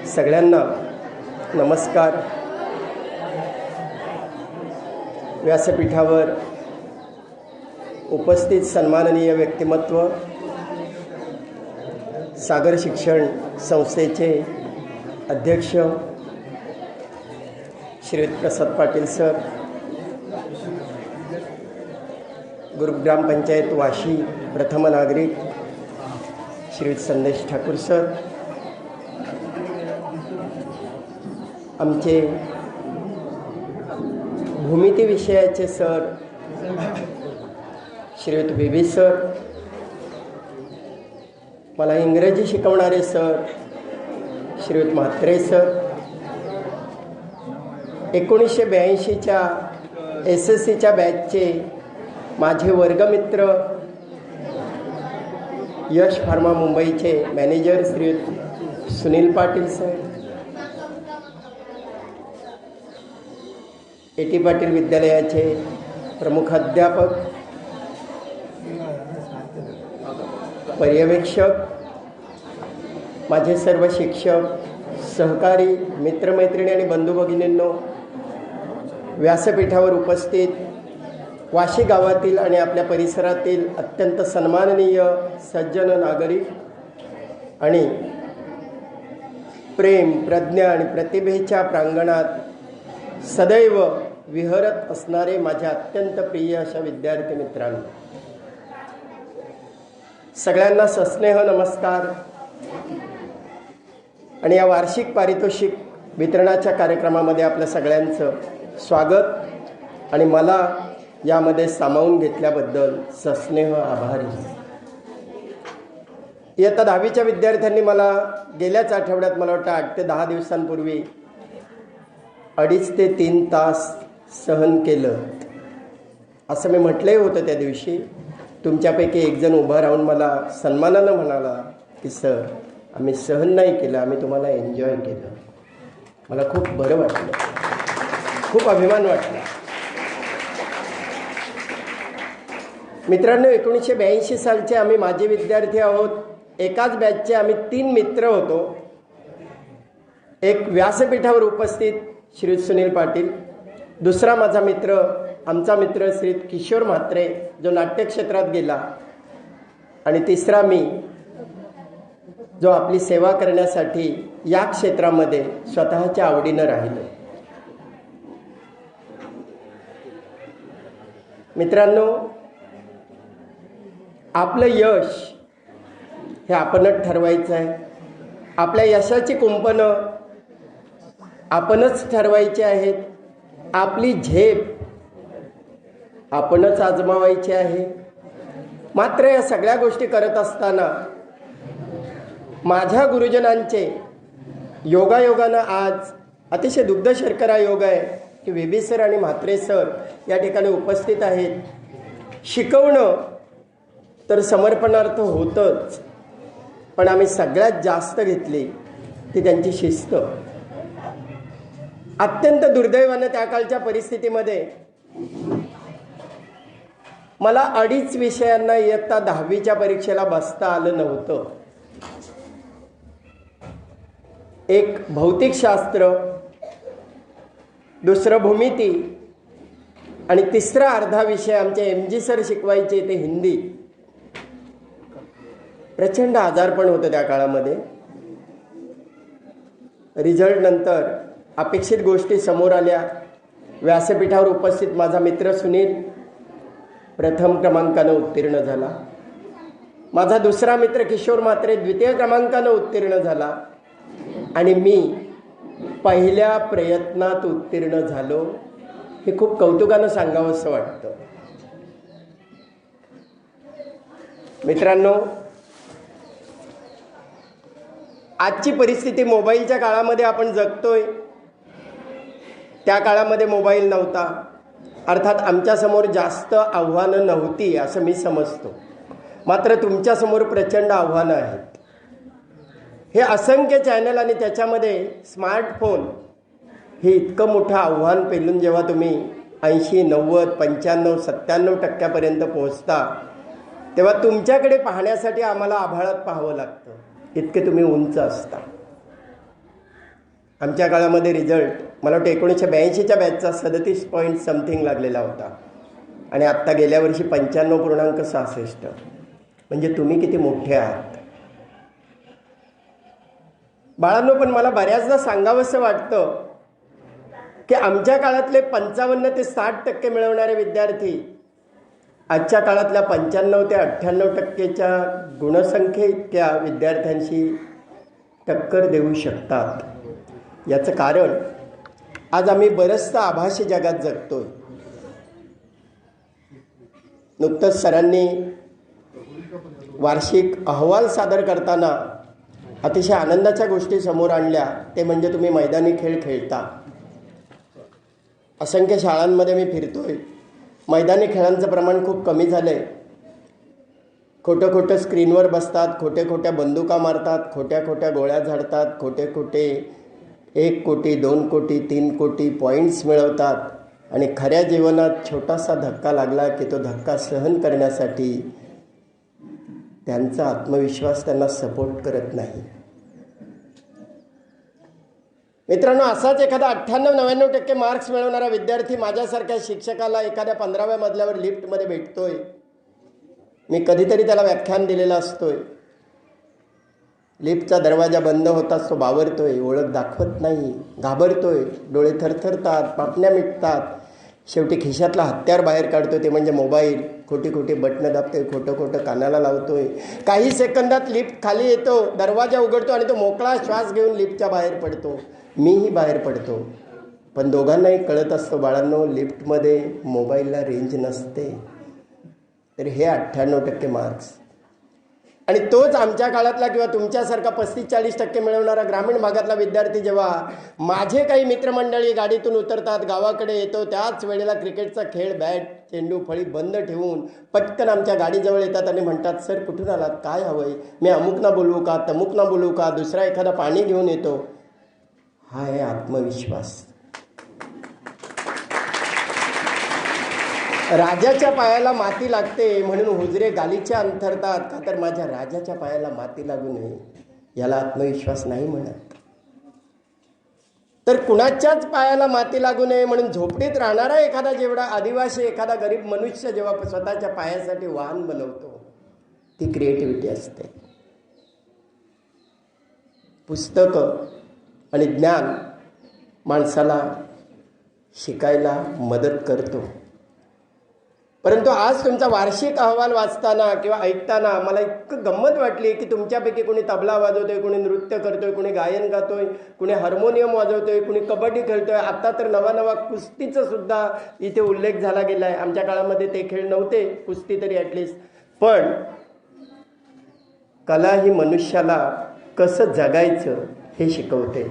सगळ्यांना नमस्कार. व्यासपीठावर उपस्थित सन्माननीय व्यक्तिमत्व, सागर शिक्षण संस्थेचे अध्यक्ष श्रीयुत प्रसाद पाटील सर, गुरुग्राम पंचायत वाशी प्रथम नागरिक श्रीयुत संदेश ठाकूर सर, आमचे भूमिती विषयाचे सर श्रीयुत बेबी सर, मला इंग्रजी शिकवणारे सर श्रीयुत म्हात्रे सर, 1982च्या SSCच्या बॅचचे माझे वर्गमित्र यश फार्मा मुंबईचे manager Shriyut Sunil Patil sir, AT Patil विद्यालयाचे प्रमुखाध्यापक, पर्यवेक्षक, माझे सर्व शिक्षक, सहकारी, मित्रमैत्रिणी आणि बंधू भगिनींनो, व्यासपीठावर उपस्थित वाशी गावातील आणि आपल्या परिसरातील अत्यंत सन्माननीय सज्जन नागरिक आणि प्रेम, प्रज्ञा आणि प्रतिभेच्या प्रांगणात सदैव विहरत असणारे माझे अत्यंत प्रिय अशा विद्यार्थी मित्रांनो, सगळ्यांना सस्नेह नमस्कार. आणि या वार्षिक पारितोषिक वितरणाच्या कार्यक्रमामध्ये आपल्या सगळ्यांचं स्वागत आणि मला यामध्ये सामावून घेतल्याबद्दल सस्नेह आभारी. इयत्ता 10वीच्या विद्यार्थ्यांनी मला गेल्याच आठवड्यात, मला वाटतं 8 ते 10 दिवसांपूर्वी 2.5 ते 3 तास सहन केलं असं मी म्हटलंही होतं. त्या दिवशी तुमच्यापैकी एक जण उभा राहून मला सन्मानानं म्हणाला की सर, आम्ही सहन नाही केलं, आम्ही तुम्हाला एन्जॉय केलं. मला खूप बरं वाटलं, खूप अभिमान वाटला. मित्रांनो, 1982 सालचे आम्ही माजी विद्यार्थी आहोत. एकाच बॅचचे आम्ही 3 मित्र होतो. एक व्यासपीठावर उपस्थित श्रीयुत सुनील पाटील, दुसरा माझा मित्र, आमचा मित्र श्रीयुत किशोर म्हात्रे जो नाट्यक्षेत्रात गेला, आणि तिसरा मी जो आपली सेवा करण्यासाठी या क्षेत्रामध्ये स्वतःच्या आवडीनं राहिलो. मित्रांनो, आपलं यश हे आपणच ठरवायचं आहे. आपल्या यशाची कुंपणं आपणच ठरवायची आहेत. आपली झेप आपणच आजमावायची आहे. मात्र या सगळ्या गोष्टी करत असताना माझ्या गुरुजनांचे योगायोगानं आज अतिशय दुग्ध शर्करा योग आहे की बेबी सर आणि म्हात्रे सर या ठिकाणी उपस्थित आहेत. शिकवणं तर समर्पणार्थ होतंच, पण आम्ही सगळ्यात जास्त घेतली ती त्यांची शिस्त. अत्यंत दुर्दैवानं त्या काळच्या परिस्थितीमध्ये मला 2.5 विषयांना इयत्ता 10वीच्या परीक्षेला बसता आलं नव्हतं. एक भौतिकशास्त्र, दुसरं भूमिती आणि तिसरा अर्धा विषय आमचे MG सर शिकवायचे ते हिंदी. प्रचंड आजारपण होतं त्या काळामध्ये. रिझल्ट नंतर अपेक्षित गोष्टी समोर आल्या. व्यासपीठावर उपस्थित माझा मित्र सुनील प्रथम क्रमांकानं उत्तीर्ण झाला. माझा दुसरा मित्र किशोर म्हात्रे 2य क्रमांकानं उत्तीर्ण झाला. आणि मी पहिल्या प्रयत्नात उत्तीर्ण झालो. हे खूप कौतुकानं सांगावं असं वाटतं. मित्रांनो, आजची परिस्थिती मोबाईलच्या काळामध्ये आपण जगतोय. त्या काळामध्ये मोबाईल नव्हता. अर्थात आमच्यासमोर जास्त आव्हानं नव्हती असं मी समजतो. मात्र तुमच्यासमोर प्रचंड आव्हानं आहेत. हे असंख्य चॅनल आणि त्याच्यामध्ये स्मार्टफोन हे इतकं मोठं आव्हान पेलून जेव्हा तुम्ही 80, 90, 95, 97% पोहोचता, तेव्हा तुमच्याकडे पाहण्यासाठी आम्हाला आभाळात पाहावं लागतं. इतके तुम्ही उंच असता. आमच्या काळामध्ये रिझल्ट मला वाटतं 1982च्या बॅचचा 37 पॉईंट समथिंग लागलेला होता आणि आत्ता गेल्या वर्षी 95.66. म्हणजे तुम्ही किती मोठे आहात बाळांनो. पण मला बऱ्याचदा सांगावंसं वाटतं की आमच्या काळातले 55 ते 60% मिळवणारे विद्यार्थी आजच्या काळातल्या 95 ते 98%च्या गुणसंख्ये इतक्या विद्यार्थ्यांशी टक्कर देऊ शकतात. याचं कारण आज आम्ही बरंचसं आभासी जगात जगतोय. नुकतंच सरांनी वार्षिक अहवाल सादर करताना अतिशय आनंदाच्या गोष्टी समोर आणल्या. ते म्हणजे तुम्ही मैदानी खेळ खेळता. असंख्य शाळांमध्ये मी फिरतोय, मैदानी खेळांचं प्रमाण खूप कमी झालं आहे. खोटं खोटं स्क्रीनवर बसतात, खोट्या बंदुका मारतात, खोट्या गोळ्या झाडतात, खोटे 1 कोटी 2 कोटी 3 कोटी पॉईंट्स मिळवतात आणि खऱ्या जीवनात छोटासा धक्का लागला की तो धक्का सहन करण्यासाठी त्यांचा आत्मविश्वास त्यांना सपोर्ट करत नाही. मित्रांनो, असाच एखादा 98-99% मार्क्स मिळवणारा विद्यार्थी माझ्यासारख्या शिक्षकाला एखाद्या 15व्या मजल्यावर लिफ्टमध्ये भेटतोय. मी कधीतरी त्याला व्याख्यान दिलेलं असतोय. लिफ्टचा दरवाजा बंद होताच तो बावरतोय, ओळख दाखवत नाही, घाबरतोय, डोळे थरथरतात, पापण्या मिटतात. शेवटी खिशातला हत्यार बाहेर काढतोय, ते म्हणजे मोबाईल. खोटी बटणं दाबतोय, खोटं कानाला लावतोय. काही सेकंदात लिफ्ट खाली येतो, दरवाजा उघडतो आणि तो मोकळा श्वास घेऊन लिफ्टच्या बाहेर पडतो. मीही बाहेर पडतो. पण दोघांनाही कळत असतो बाळांनो, लिफ्टमध्ये मोबाईलला रेंज नसते. तर हे 98% मार्क्स. आणि तोच आमच्या काळातला किंवा तुमच्यासारखा 35-40% मिळवणारा ग्रामीण भागातला विद्यार्थी जेव्हा माझे काही मित्रमंडळी गाडीतून उतरतात, गावाकडे येतो, त्याच वेळेला क्रिकेटचा खेळ, बॅट, चेंडू, फळी बंद ठेवून पटकन आमच्या गाडीजवळ येतात आणि म्हणतात, सर कुठून आलात, काय हवंय, मी अमुक ना बोलवू का, तमुक ना बोलवू का, दुसरा एखादा पाणी घेऊन येतो. हा आहे आत्मविश्वास. राजाच्या पायाला माती लागते म्हणून हुजरे गालीच्या अंथरतात, का तर माझ्या राजाच्या पायाला माती लागू नये. याला आत्मविश्वास नाही म्हणत. तर कुणाच्याच पायाला माती लागू नये म्हणून झोपडीत राहणारा एखादा जेवढा आदिवासी, एखादा गरीब मनुष्य जेव्हा स्वतःच्या पायासाठी वाहन बनवतो, ती क्रिएटिव्हिटी असते. पुस्तकं आणि ज्ञान माणसाला शिकायला मदत करतो. परंतु आज तुमचा वार्षिक अहवाल वाचताना किंवा ऐकताना मला इतकं गंमत वाटली की तुमच्यापैकी कोणी तबला वाजवतोय, कोणी नृत्य करतोय, कोणी गायन गातोय, कोणी हार्मोनियम वाजवतोय, कोणी कबड्डी खेळतोय. आता तर नवा कुस्तीचं सुद्धा इथे उल्लेख झाला गेला आहे. आमच्या काळामध्ये ते खेळ नव्हते, कुस्ती तरी ॲटलिस्ट. पण कला ही मनुष्याला कसं जगायचं हे शिकवते.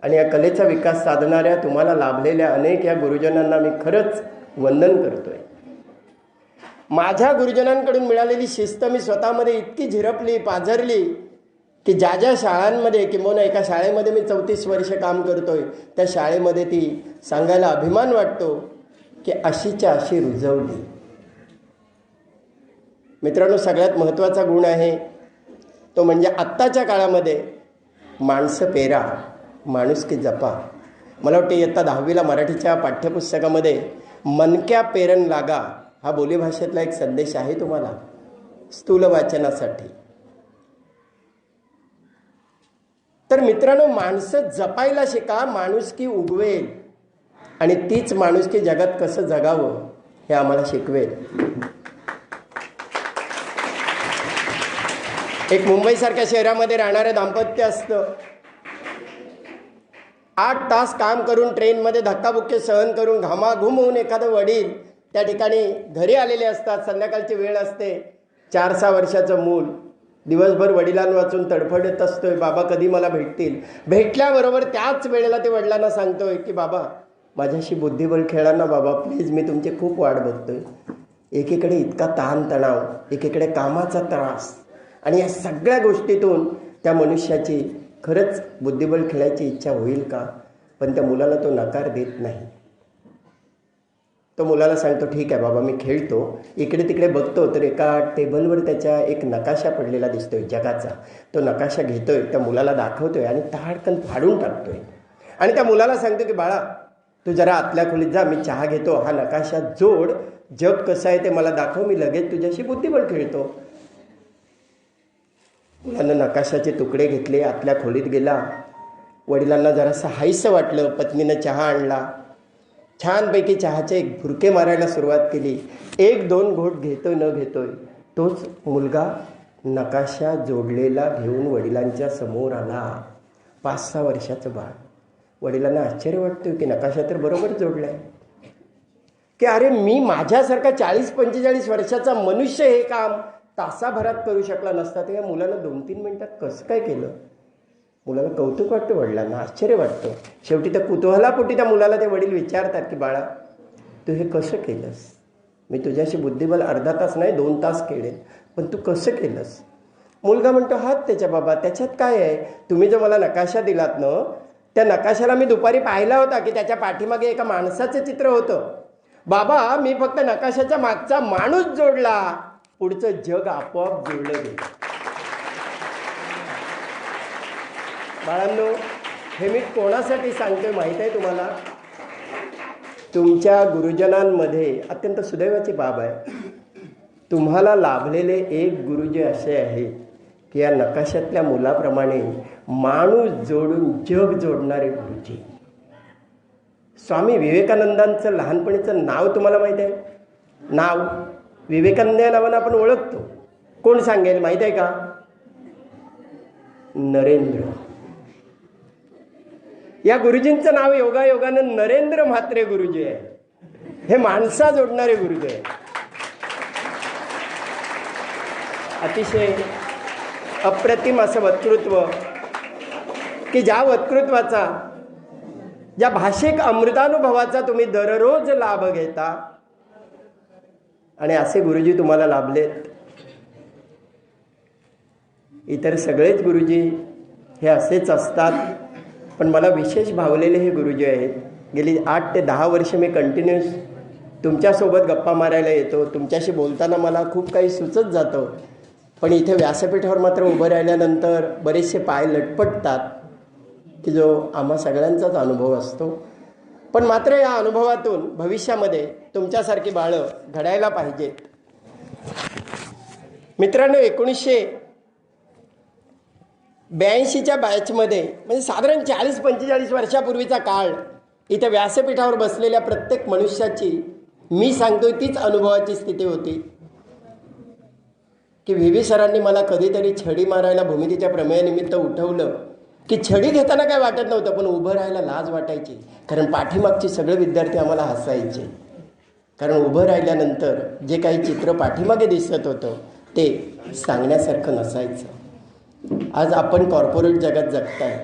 आणि या कलेचा विकास साधणाऱ्या तुम्हाला लाभलेल्या अनेक या गुरुजनांना मी खरंच वंदन करतोय. माझ्या गुरुजनांकडून मिळालेली शिस्त मी स्वतःमध्ये इतकी झिरपली, पाझरली की ज्या शाळांमध्ये, किंबहुना एका शाळेमध्ये मी 34 वर्ष काम करतोय, त्या शाळेमध्ये ती सांगायला अभिमान वाटतो की अशीच्या अशी रुजवली. मित्रांनो, सगळ्यात महत्त्वाचा गुण आहे तो म्हणजे आत्ताच्या काळामध्ये माणसं पेरा, माणुसकी जपा. मला वाटते इयत्ता 10वीला मराठीच्या पाठ्यपुस्तकामध्ये मनक्या पेरण लागा हा बोलीभाषेतला एक संदेश आहे तुम्हाला स्थूल वाचनासाठी. तर मित्रांनो, माणसं जपायला शिका, माणुसकी उगवेल आणि तीच माणुसकी जगात कसं जगावं हे आम्हाला शिकवेल. एक मुंबईसारख्या शहरामध्ये राहणारं दाम्पत्य असतं. 8 तास काम करून ट्रेनमध्ये धक्काबुक्की सहन करून घामाघूम होऊन एखादं वडील त्या ठिकाणी घरी आलेले असतात. संध्याकाळची वेळ असते. 4-6 वर्षाचं मूल दिवसभर वडिलांवाचून तडफडत असतोय, बाबा कधी मला भेटतील. भेटल्याबरोबर त्याच वेळेला ते वडिलांना सांगतोय की बाबा माझ्याशी बुद्धिबळ खेळा ना बाबा, प्लीज, मी तुमची खूप वाट बघतोय. एकीकडे इतका ताणतणाव, एकीकडे कामाचा त्रास, आणि या सगळ्या गोष्टीतून त्या मनुष्याची खरंच बुद्धिबळ खेळायची इच्छा होईल का? पण त्या मुलाला तो नकार देत नाही. तो मुलाला सांगतो, ठीक आहे बाबा मी खेळतो. इकडे तिकडे बघतो तर एका टेबलवर त्याच्या एक नकाशा पडलेला दिसतोय जगाचा. तो नकाशा घेतोय, त्या मुलाला दाखवतोय आणि ताडकन फाडून टाकतोय. आणि त्या मुलाला सांगतो की बाळा तू जरा आतल्या खोलीत जा, मी चहा घेतो, हा नकाशा जोड, जग कसं आहे ते मला दाखव, मी लगेच तुझ्याशी बुद्धिबळ खेळतो. मुलानं नकाशाचे तुकडे घेतले, आतल्या खोलीत गेला. वडिलांना जरासं हायसं वाटलं. पत्नीनं चहा आणला. छानपैकी चहाचे एक भुरके मारायला सुरुवात केली. 1-2 घोट घेतोय न घेतोय तोच मुलगा नकाशा जोडलेला घेऊन वडिलांच्या समोर आला. 5-6 वर्षाचं बाळ. वडिलांना आश्चर्य वाटतोय की नकाशा तर बरोबर जोडलाय, की अरे मी माझ्यासारखा 40-45 वर्षाचा मनुष्य हे काम तासाभरात करू शकला नसता, तर या मुलानं 2-3 मिनिटात कसं काय केलं. मुलाला कौतुक वाटतं, वडिलांना आश्चर्य वाटतं. शेवटी त्या कुतूहलापोटी त्या मुलाला ते वडील विचारतात की बाळा तू हे कसं केलंस. मी तुझ्याशी बुद्धिबळ अर्धा तास नाही 2 तास खेळेन, पण तू कसं केलंस. मुलगा म्हणतो हात त्याच्या बाबा, त्याच्यात काय आहे. तुम्ही जो मला नकाशा दिलात ना, त्या नकाशाला मी दुपारी पाहिला होता की त्याच्या पाठीमागे एका माणसाचं चित्र होतं. बाबा मी फक्त नकाशाच्या मागचा माणूस जोडला, पुढचं जग आपोआप जोडलं गेलं. बाळांनो हे मी कोणासाठी सांगतोय माहीत आहे तुम्हाला. तुमच्या गुरुजनांमध्ये अत्यंत सुदैवाची बाब आहे. तुम्हाला लाभलेले एक गुरुजी असे आहेत की या नकाशातल्या मुलाप्रमाणे माणूस जोडून जग जोडणारे गुरुजी. स्वामी विवेकानंदांचं लहानपणीचं नाव तुम्हाला माहीत आहे. नाव विवेकानंद या नावानं आपण ओळखतो. कोण सांगेल माहीत आहे का. नरेंद्र. या गुरुजींचं नाव योगायोगानं नरेंद्र म्हात्रे गुरुजी आहे. हे माणसा जोडणारे गुरुजी आहे. अतिशय अप्रतिम असं वक्तृत्व, की ज्या वक्तृत्वाचा, ज्या भाषिक अमृतानुभवाचा तुम्ही दररोज लाभ घेता. आणि असे गुरुजी तुम्हाला लाभलेत. इतर सगळेच गुरुजी हे असेच असतात, पण मला विशेष भावलेले हे गुरुजी आहेत. गेली 8 ते 10 वर्ष मी कंटिन्यूस तुमच्यासोबत गप्पा मारायला येतो. तुमच्याशी बोलताना मला खूप काही सुचत जातं, पण इथे व्यासपीठावर मात्र उभं राहिल्यानंतर बरेचसे पाय लटपटतात, की जो आम्हा सगळ्यांचाच अनुभव असतो. पण मात्र या अनुभवातून भविष्यामध्ये तुमच्यासारखी बाळं घडायला पाहिजेत. मित्रांनो 1982च्या बॅचमध्ये, म्हणजे साधारण 40-45 वर्षापूर्वीचा काळ, इथे व्यासपीठावर बसलेल्या प्रत्येक मनुष्याची मी सांगतोय तीच अनुभवाची स्थिती होती. की व्ही सरांनी मला कधीतरी छडी मारायला भूमितीच्या प्रमेयानिमित्त उठवलं, की छडी घेताना काय वाटत नव्हतं, पण उभं राहायला लाज वाटायची. कारण पाठीमागचे सगळे विद्यार्थी आम्हाला हसायचे. कारण उभं राहिल्यानंतर जे काही चित्र पाठीमागे दिसत होतं ते सांगण्यासारखं नसायचं. आज आपण कॉर्पोरेट जगात जगताय,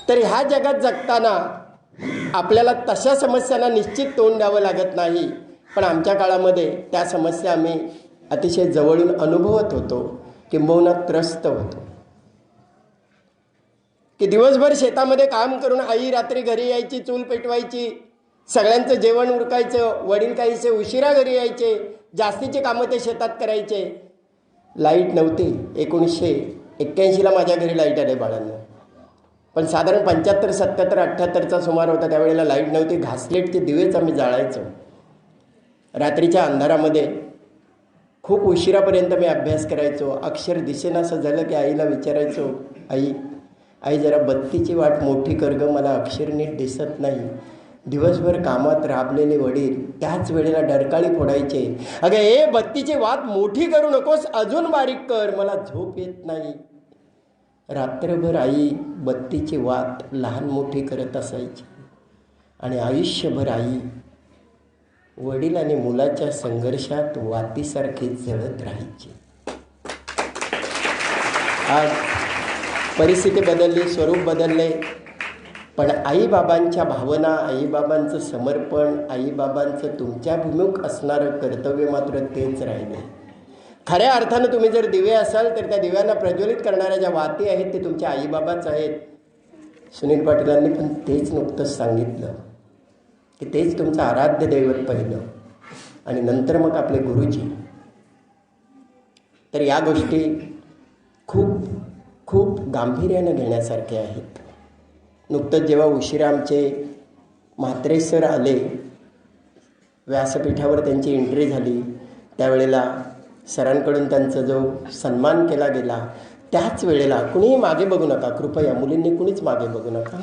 तर ह्या जगात जगताना आपल्याला तशा समस्यांना निश्चित तोंड द्यावं लागत नाही. पण आमच्या काळामध्ये त्या समस्या आम्ही अतिशय जवळून अनुभवत होतो, किंबहुना त्रस्त होतो. की दिवसभर शेतामध्ये काम करून आई रात्री घरी यायची, चूल पेटवायची, सगळ्यांचं जेवण उरकायचं, वडील काहीसे उशिरा घरी यायचे, जास्तीचे कामं ते शेतात करायचे. लाईट नव्हती. 1981ला माझ्या घरी लाईट आले बाळांना. पण साधारण 75, 77, 78चा सुमार होता. त्यावेळेला लाईट नव्हती. घासलेटचे दिवेच आम्ही जाळायचो. रात्रीच्या अंधारामध्ये खूप उशिरापर्यंत मी अभ्यास करायचो. अक्षर दिसेनासं झालं की आईला विचारायचो, आई जरा बत्तीची वाट मोठी कर गं, मला अक्षर नीट दिसत नाही. दिवसभर कामात राबलेले वडील त्याच वेळेला डरकाळी फोडायचे, अगं हे बत्तीची वात मोठी करू नकोस, अजून बारीक कर, मला झोप येत नाही. रात्रभर आई बत्तीची वात लहान मोठी करत असायची. आणि आयुष्यभर आई वडील आणि मुलाच्या संघर्षात वातीसारखी जळत राहायची. आज परिस्थिती बदलली, स्वरूप बदलले, पण आईबाबांच्या भावना, आईबाबांचं समर्पण, आईबाबांचं तुमच्याभिमुख असणारं कर्तव्य मात्र तेच राहिले. खऱ्या अर्थानं तुम्ही जर दिवे असाल तर त्या दिव्यांना प्रज्वलित करणाऱ्या ज्या वाती आहेत ते तुमच्या आईबाबाच आहेत. सुनील पाटीलांनी पण तेच नुकतंच सांगितलं की तेच तुमचं आराध्य दैवत पहिलं आणि नंतर मग आपले गुरुजी. तर या गोष्टी खूप खूप गांभीर्यानं घेण्यासारख्या आहेत. नुकतंच जेव्हा उशिरा आमचे म्हात्रे सर आले, व्यासपीठावर त्यांची एंट्री झाली, त्यावेळेला सरांकडून त्यांचा जो सन्मान केला गेला, त्याच वेळेला कुणीही मागे बघू नका, कृपया मुलींनी कुणीच मागे बघू नका.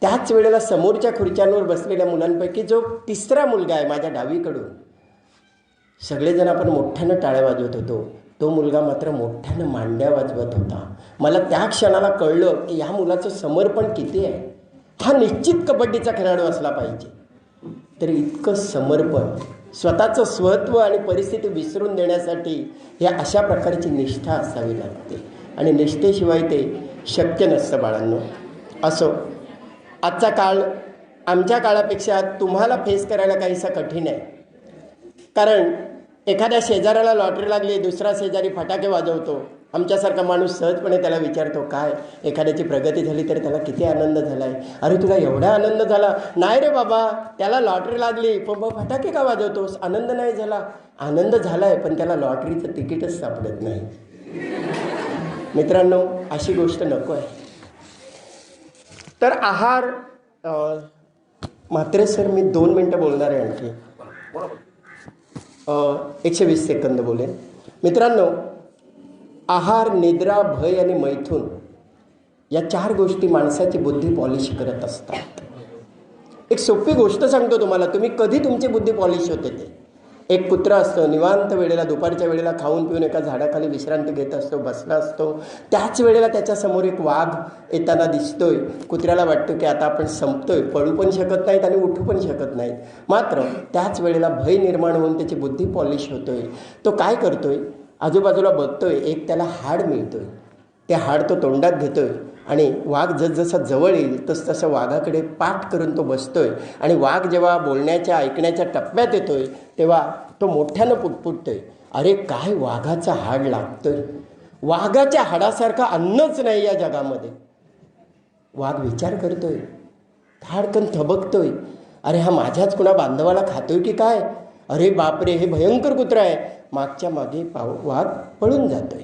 त्याच वेळेला समोरच्या खुर्च्यांवर बसलेल्या मुलांपैकी जो तिसरा मुलगा आहे माझ्या डावीकडून, सगळेजण आपण मोठ्यानं टाळ्या वाजवत होतो, तो मुलगा मात्र मोठ्यानं मांड्या वाजवत होता. मला त्या क्षणाला कळलं की ह्या मुलाचं समर्पण किती आहे. हा निश्चित कबड्डीचा खेळाडू असला पाहिजे. तर इतकं समर्पण, स्वतःचं स्वत्व आणि परिस्थिती विसरून देण्यासाठी हे अशा प्रकारची निष्ठा असावी लागते आणि निष्ठेशिवाय ते शक्य नसतं बाळांनो. असो, आजचा काळ आमच्या काळापेक्षा तुम्हाला फेस करायला काहीसा कठीण आहे. कारण एखाद्या शेजाऱ्याला लॉटरी लागली, दुसरा शेजारी फटाके वाजवतो. आमच्यासारखा माणूस सहजपणे त्याला विचारतो, काय एखाद्याची प्रगती झाली तर त्याला किती आनंद झाला आहे. अरे तुला एवढा आनंद झाला? नाही रे बाबा, त्याला लॉटरी लागली पण फटाके का वाजवतोस? आनंद नाही झाला? आनंद झाला आहे, पण त्याला लॉटरीचं तिकीटच सापडत नाही. मित्रांनो, अशी गोष्ट नको आहे. तर आहार, म्हात्रे सर मी 2 मिनटं बोलणार आहे आणखी. 120 सेकंद बोलेन. मित्रांनो, आहार, निद्रा, भय आणि मैथून या 4 गोष्टी माणसाची बुद्धी पॉलिश करत असतात. एक सोपी गोष्ट सांगतो तुम्हाला, तुम्ही कधी तुमची बुद्धी पॉलिश होते ते. एक कुत्रा असतो, निवांत वेळेला दुपारच्या वेळेला खाऊन पिऊन एका झाडाखाली विश्रांती घेत असतो, बसला असतो. त्याच वेळेला त्याच्यासमोर एक वाघ येताना दिसतोय. कुत्र्याला वाटतं की आता आपण संपतोय, पळू पण शकत नाहीत आणि उठू पण शकत नाहीत. मात्र त्याच वेळेला भय निर्माण होऊन त्याची बुद्धी पॉलिश होतोय. तो काय करतोय? आजूबाजूला बघतोय, एक त्याला हाड मिळतोय. ते हाड तो तोंडात घेतोय आणि वाघ जसजसा जवळ येईल तसं वाघाकडे पाठ करून तो बसतोय. आणि वाघ जेव्हा बोलण्याच्या ऐकण्याच्या टप्प्यात येतोय तेव्हा तो मोठ्यानं पुटपुटतोय, अरे काय वाघाचं हाड लागतोय. वाघाच्या हाडासारखं अन्नच नाही या जगामध्ये. वाघ विचार करतोय, धाडकन थबकतोय, अरे हा माझ्याच कुणा बांधवाला खातोय की काय? अरे बापरे, हे भयंकर कुत्रा आहे. मागच्या मागे वाघ पळून जातोय.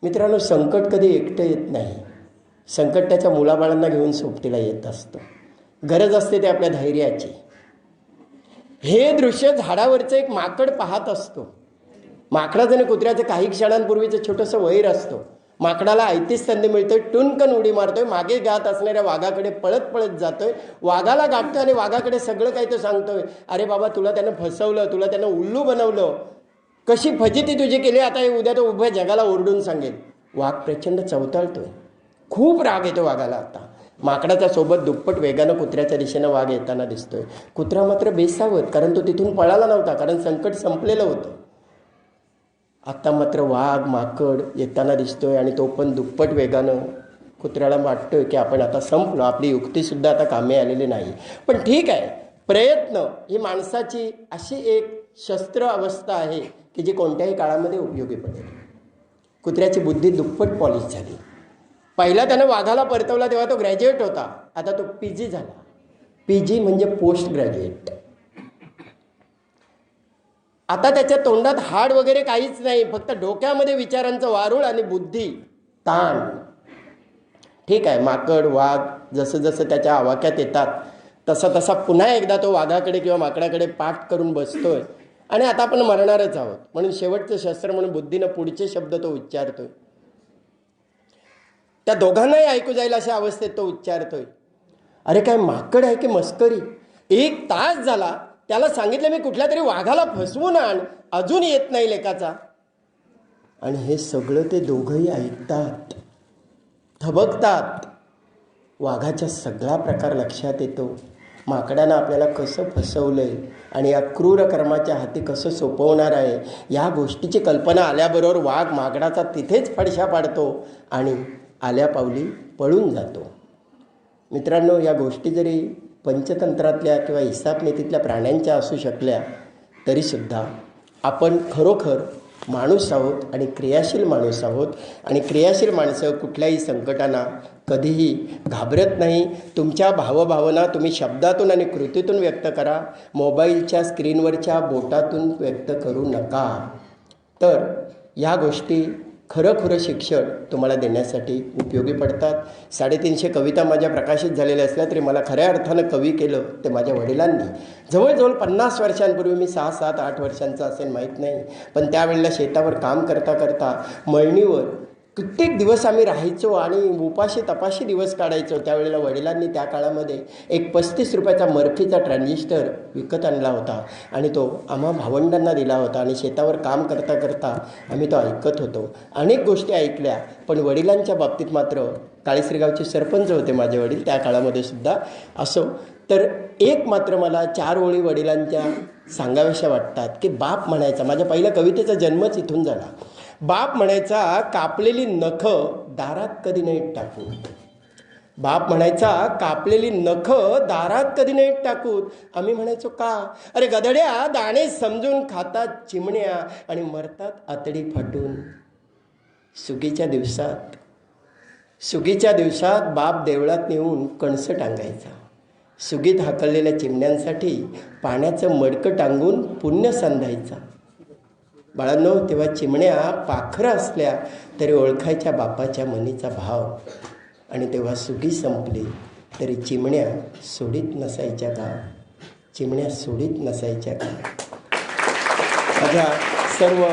मित्रांनो, संकट कधी एकटं येत नाही. संकट त्याच्या मुलाबाळांना घेऊन सोबतीला येत असतं. गरज असते ते आपल्या धैर्याची. हे दृश्य झाडावरचं एक माकड पाहत असतो. माकडाचं आणि कुत्र्याचं काही क्षणांपूर्वीचं छोटंसं वैर असतो. माकडाला ऐतीच संधी मिळतोय, टुनकन उडी मारतोय, मागे गात असणाऱ्या वाघाकडे पळत पळत जातोय. वाघाला गाठतोय आणि वाघाकडे सगळं काही तो सांगतोय, अरे बाबा तुला त्यानं फसवलं, तुला त्यानं उल्लू बनवलं, कशी फजिती तुझी केली, आता हे उद्या तो उभ्या जगाला ओरडून सांगेल. वाघ प्रचंड चवताळतोय, खूप राग येतो वाघाला. आता माकडाच्या सोबत दुप्पट वेगानं कुत्र्याच्या दिशेनं वाघ येताना दिसतोय. कुत्रा मात्र बेसावत, कारण तो तिथून पळाला नव्हता, कारण संकट संपलेलं होतं. आता मात्र वाघ माकड येताना दिसतोय आणि तो पण दुप्पट वेगानं. कुत्र्याला वाटतोय की आपण आता संपलो, आपली युक्तीसुद्धा आता कामी आलेली नाही. पण ठीक आहे, प्रयत्न ही माणसाची अशी एक शस्त्र अवस्था आहे की जी कोणत्याही काळामध्ये उपयोगी पडेल. कुत्र्याची बुद्धी दुप्पट पॉलिश झाली. पहिला त्यानं वाघाला परतवला तेव्हा तो ग्रॅज्युएट होता, आता तो PG झाला. PG म्हणजे पोस्ट ग्रॅज्युएट. आता त्याच्या तोंडात हाड वगैरे काहीच नाही, फक्त डोक्यामध्ये विचारांचं वारूळ आणि बुद्धी ताण. ठीक आहे, माकड वाघ जसं जसं त्याच्या आवाक्यात येतात तसा तसा पुन्हा एकदा तो वाघाकडे किंवा माकडाकडे पाठ करून बसतोय. आणि आता आपण मरणारच आहोत, म्हणून शेवटचं शस्त्र म्हणून बुद्धीनं पुढचे शब्द तो उच्चारतोय. त्या दोघांनाही ऐकू जाईल अशा अवस्थेत तो उच्चारतोय, अरे काय माकड आहे की मस्करी? 1 तास झाला त्याला सांगितलं मी कुठल्या तरी वाघाला फसवून आण, अजून येत नाही लेकाचा. आणि हे सगळं ते दोघंही ऐकतात, थबकतात. वाघाच्या सगळा प्रकार लक्षात येतो. माकडानं आपल्याला कसं फसवलंय आणि या क्रूर कर्माच्या हाती कसं सोपवणार आहे, या गोष्टीची कल्पना आल्याबरोबर वाघ माकडाचा तिथेच फडशा पाडतो आणि आल्या पावली पळून जातो. मित्रांनो, या गोष्टी जरी पंचतंत्रातल्या किंवा हिसाबनीतीतल्या प्राण्यांच्या असू शकल्या तरीसुद्धा आपण खरोखर माणूस आहोत आणि क्रियाशील माणूस आहोत आणि क्रियाशील माणसं कुठल्याही संकटांना कधीही घाबरत नाही. तुमच्या भावभावना तुम्ही शब्दातून आणि कृतीतून व्यक्त करा, मोबाईलच्या स्क्रीनवरच्या बोटातून व्यक्त करू नका. तर या गोष्टी खरं शिक्षण तुम्हाला देण्यासाठी उपयोगी पडतात. 350 कविता माझ्या प्रकाशित झालेल्या असल्या तरी मला खऱ्या अर्थानं कवी केलं ते माझ्या वडिलांनी. जवळजवळ 50 वर्षांपूर्वी, मी 6, 7, 8 वर्षांचा असेल माहीत नाही, पण त्यावेळेला शेतावर काम करता करता मळणीवर कित्येक दिवस आम्ही राहायचो आणि उपाशी तपाशी दिवस काढायचो. त्यावेळेला वडिलांनी त्या काळामध्ये एक 35 रुपयाचा मर्फीचा ट्रान्झिस्टर विकत आणला होता आणि तो आम्हा भावंडांना दिला होता आणि शेतावर काम करता करता आम्ही तो ऐकत होतो. अनेक गोष्टी ऐकल्या, पण वडिलांच्या बाबतीत मात्र, काळीश्रीगावचे सरपंच होते माझे वडील त्या काळामध्ये सुद्धा. असो, तर एक मात्र मला 4 ओळी वडिलांच्या सांगाव्याशा वाटतात की बाप म्हणायचा, माझ्या पहिल्या कवितेचा जन्मच इथून झाला. बाप म्हणायचा, कापलेली नखं दारात कधी नाही टाकू. बाप म्हणायचा, कापलेली नखं दारात कधी नाही टाकू. आम्ही म्हणायचो का? अरे गधड्या, दाणे समजून खातात चिमण्या आणि मरतात आतडी फाटून. सुगीच्या दिवसात बाप देवळात नेऊन कणसं टांगायचा. सुगीत हाकललेल्या चिमण्यांसाठी पाण्याचं मडकं टांगून पुण्य सांधायचा. बाळांनो, तेव्हा चिमण्या पाखरं असल्या तरी ओळखायच्या बापाच्या मनीचा भाव. आणि तेव्हा सुगी संपली तरी चिमण्या सोडीत नसायच्या का? माझ्या सर्व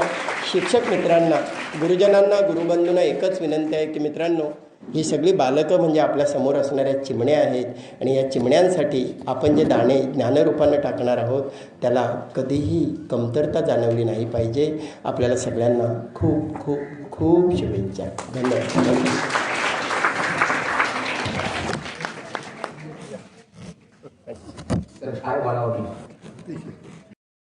शिक्षक मित्रांना, गुरुजनांना, गुरुबंधूंना एकच विनंती आहे की मित्रांनो, ही सगळी बालकं म्हणजे आपल्या समोर असणाऱ्या चिमण्या आहेत आणि या चिमण्यांसाठी आपण जे दाणे ज्ञानरूपानं टाकणार आहोत त्याला कधीही कमतरता जाणवली नाही पाहिजे. आपल्याला सगळ्यांना खूप खूप खूप शुभेच्छा. धन्यवाद.